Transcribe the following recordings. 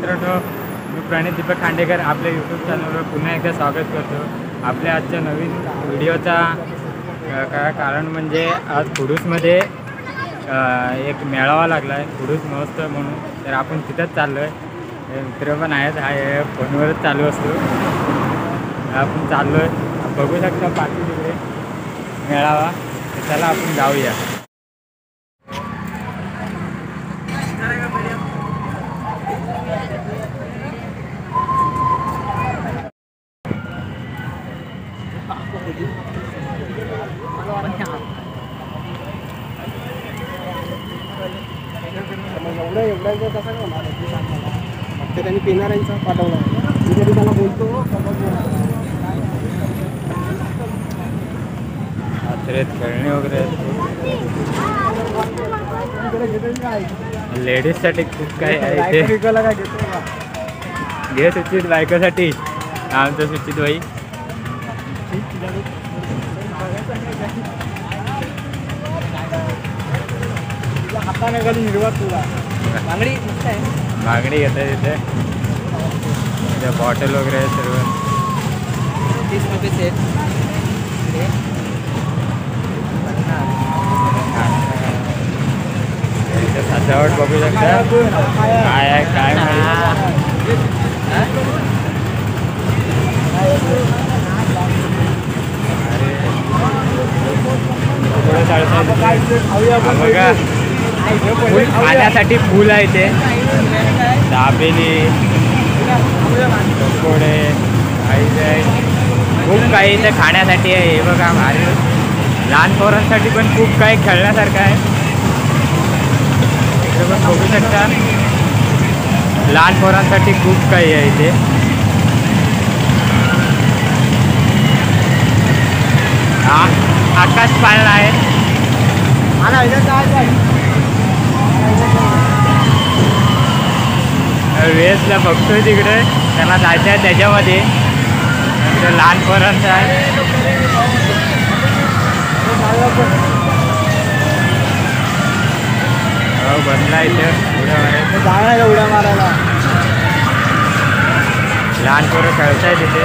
मित्रांनो, मी प्रणित दीपक खांडेकर आपल्या यूट्यूब चॅनलवर पुन्हा एकदा स्वागत करतो. आपल्या आजच्या नवीन व्हिडिओचा कारण म्हणजे आज कुडूसमध्ये एक मेळावा लागला आहे, कुडूस महोत्सव म्हणून. तर आपण तिथंच चाललो आहे. मित्र पण आहेत, हा फोनवरच चालू असतो. आपण चाललो आहे, बघू शकता पाठी तिकडे मेळावा. चला आपण जाऊया. एवढं कसं होणार फक्त त्यांनी पिणाऱ्यांचा पाठवला. मी तरी त्याला बोलतो खेळणे वगैरे लेडीजसाठी खूप काही आहे. घे सुचित बायकोसाठी आमचं सुचित बाई. हाताने कधी हिरवा तुला बांगडी मागणी घेत आहे तिथे. बॉटल वगैरे सर्व 30 रुपये सेट. सजावट बघू शकता काय आहे काय बघा. फूल खाण्यासाठी फूल आहे ते. दाबेली, पकोडे, खूप काही इथे खाण्यासाठी आहे. हे बघा भारी. लहान पोरांसाठी पण खूप काही खेळण्यासारखं आहे. इथे पण बघू शकता लहान पोरांसाठी खूप काही आहे इथे. आकाश पाळणा आहे. वेसला बघतोय तिकडे, त्यांना जायचं आहे त्याच्यामध्ये. लहान पोरांचं आहे. बनला इथे उड्या मारायला. लहान पोरं खेळताय तिथे.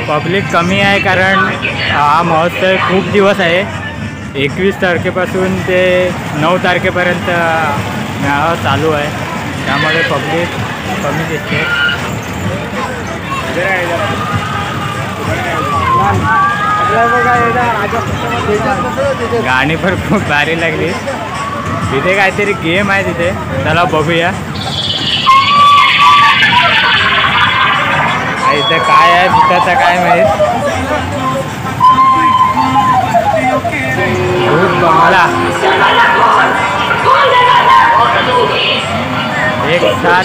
पब्लिक कमी आहे कारण हा महोत्सव खूप दिवस आहे. 21 तारखेपासून ते 9 तारखेपर्यंत मेळावा चालू आहे. त्यामुळे पब्लिक कमी दिसते. गाणी पण खूप भारी लागली. तिथे काहीतरी गेम आहे तिथे, चला बघूया. इथे काय आहे भूताचं काय माहीत. भूत बंगला एक साथ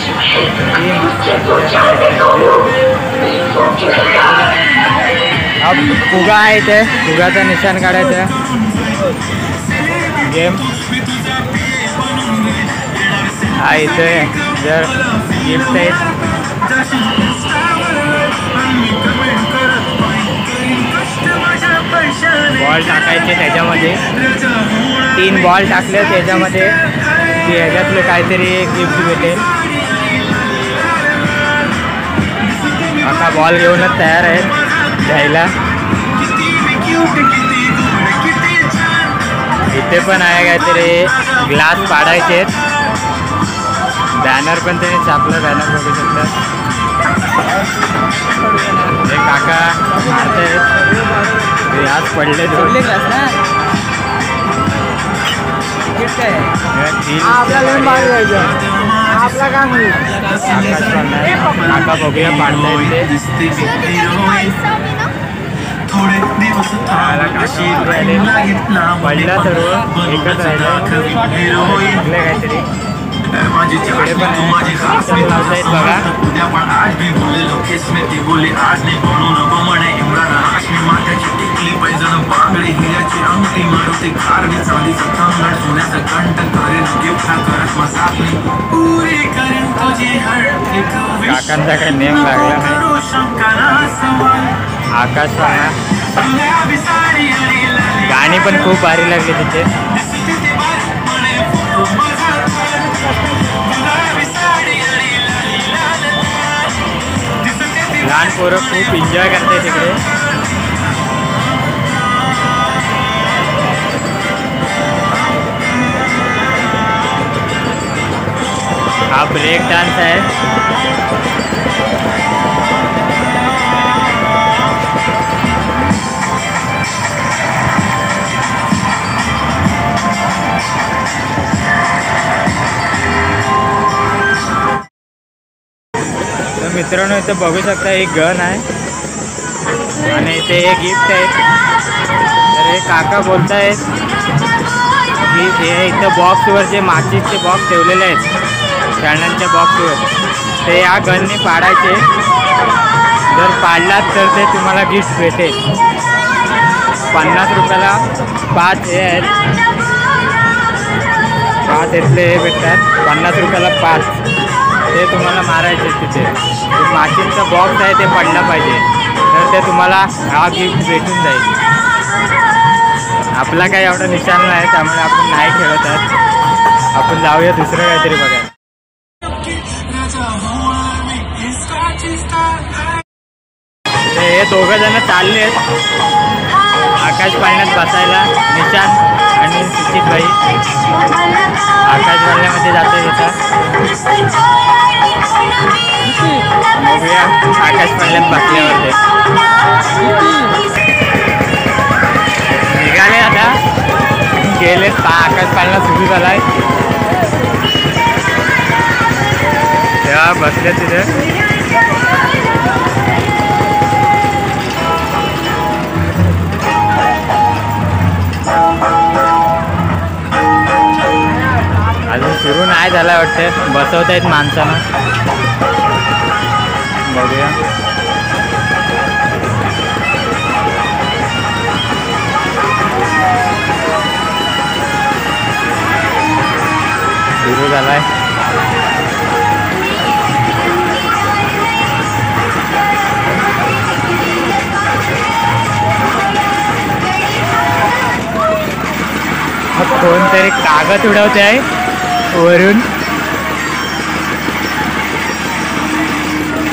3 फुगा आहे इथे. फुगाचा निशाण काढायचं गेम. हा इथे जर गिफ्ट आहे. बॉल टाकायचे त्याच्यामध्ये. 3 बॉल टाकले त्याच्यामध्ये की ह्याच्यातलं काहीतरी गिफ्ट भेटेल. आता बॉल घेऊनच तयार आहेत द्यायला. इथे पण आहे काहीतरी ग्लास पाडायचे. बॅनर पण त्यांनी छापलं. बॅनर बघू शकता. हे काका मारतायत. आज पडले दोन ग्लास ना. आपला काय म्हणू. आकाश पण नाही. काका बघूया पाडतायत ते. पडला सर्व एकच राहिलं काहीतरी. तिकडे पण लावतायत बघा. काकांचा काही नेम लागला नाही. आकाश पाळणा गाणी पण खूप भारी लागली तिथे. लहान पोरं खूप एन्जॉय करते तिकडे. हा ब्रेक डान्स आहे. तर मित्रांनो इथं बघू शकता एक गन आहे आणि इथे एक गिफ्ट आहे. तर हे काका बोलतायत की हे इथं बॉक्सवर जे माचीसचे बॉक्स ठेवलेले आहेत खेळण्यांच्या बॉक्सवर ते या गनने पाडायचे. जर पाडलात तर ते तुम्हाला गिफ्ट भेटेल. 50 रुपयाला 5 हे आहेत, 5 इथले हे भेटतात. 50 रुपयाला 5 ते तुम्हाला मारायचे. तिथे माचीसचा बॉक्स आहे ते पडलं पाहिजे तर ते तुम्हाला हा गिफ्ट भेटून जाईल. आपला काही एवढं निशाण नाही त्यामुळे आपण नाही खेळत आहेत. आपण जाऊया दुसरं काहीतरी बघायला. हे दोघं जण चालले आहेत आकाश पाळण्यात बसायला. निशान आणि सुचितबाई आकाश पाळण्यामध्ये जाते येतात. बघूया आकाश पाळण्यात बसल्यावर ते निघाले. आता गेले. आकाश पाळणा सुरू झालाय तेव्हा बसले तिथे. अजून सुरू नाही झाला वाटतं. बसवत आहेत माणसानं. बघूया. सुरू झालाय. कोणतरी कागद उडवते आहे वरून.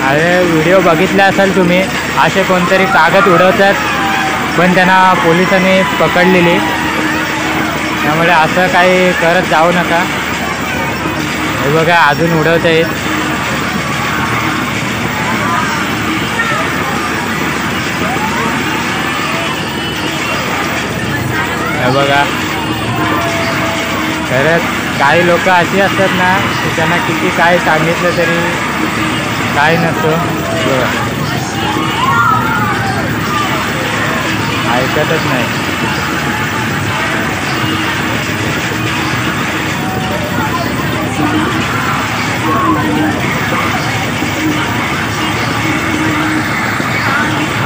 अरे व्हिडिओ बघितला असाल तुम्ही. असे कोणतरी कागद उडवतात पण त्यांना पोलिसांनी पकडलेली. त्यामुळे असं काही करत जाऊ नका. हे बघा अजून उडवत आहेत. हे बघा खरंच काही लोक अशी असतात ना की त्यांना किती काय सांगितलं तरी काय नसतं. बघा ऐकतच नाही.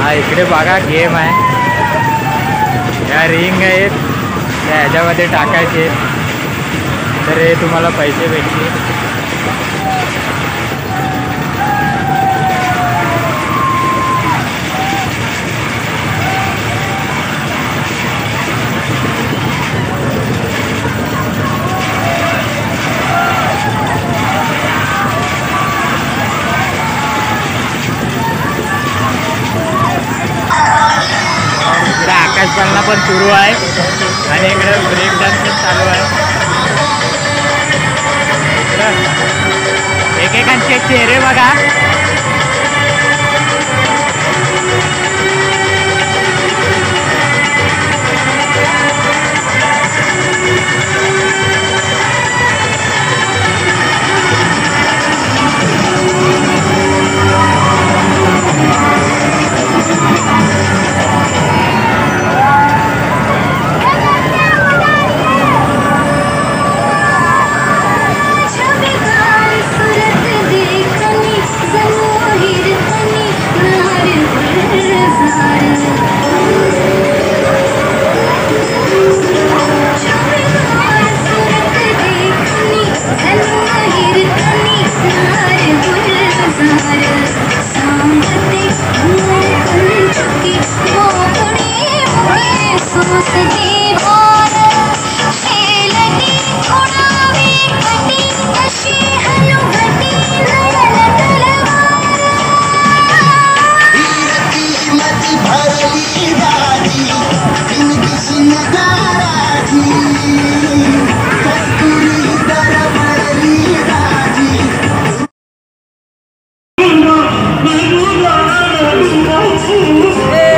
हा इकडे बघा गेम आहे. या रिंग आहेत त्या ह्याच्यामध्ये टाकायचे तर हे तुम्हाला पैसे भेटतील. इकडे आकाश पाळणा पण सुरू आहे आणि इकडे ब्रेक डान्स चालू आहे. एकेकांचे चेहरे बघा. देखनी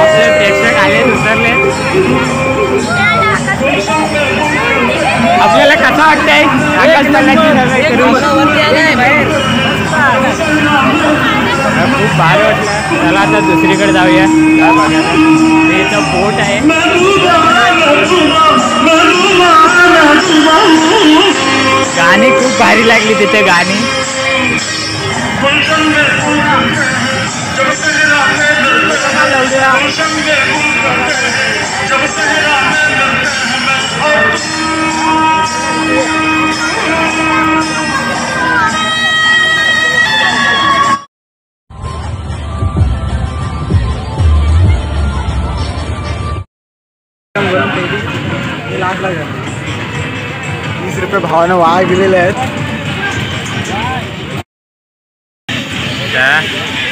आपले प्रेक्षक आले उतरले. आपल्याला कसं वाटतंय आकाश पाळण्याची करून? खूप भारी वाटलं. चला आता दुसरीकडे जाऊया. काय बघायला ते इथं बोट आहे. गाणी खूप भारी लागली तिथे गाणी. लाख 20 रुपये भावानं वाया गेलेले आहेत.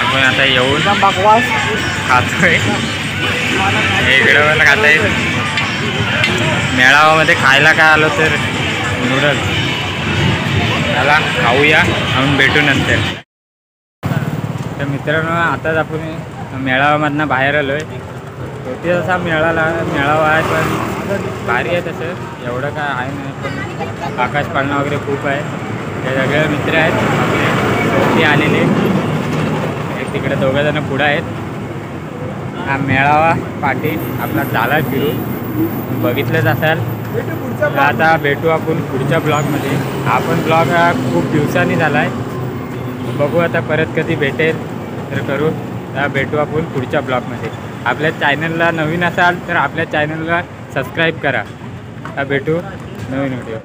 आपण आता येऊन बकवास खातोय. इकडे पण खाताय. मेळाव्यामध्ये खायला काय आलो तर नूडल्स. त्याला खाऊया आपण भेटू नंतर. तर मित्रांनो आताच आपण मेळाव्यामधनं बाहेर आलो आहे. होती असा मेळावा आहे पण भारी आहे तसं एवढं काय आहे नाही. पण आकाश पाळणा वगैरे खूप आहे. ते सगळे मित्र आहेत आपले ते आलेले. एक तिकडे दोघंजणं पुढं आहेत. हा मेळावा पाठी आपला झाला फिरून बघितलंच असाल. तर आता भेटू आपण पुढच्या ब्लॉगमध्ये. हा पण ब्लॉग हा खूप दिवसांनी झाला आहे. बघू आता परत कधी भेटेल तर करू. तर भेटू आपण पुढच्या ब्लॉगमध्ये. आपल्या चॅनलला नवीन असाल तर आपल्या चॅनलला सबस्क्राईब करा. तर भेटू नवीन व्हिडिओ.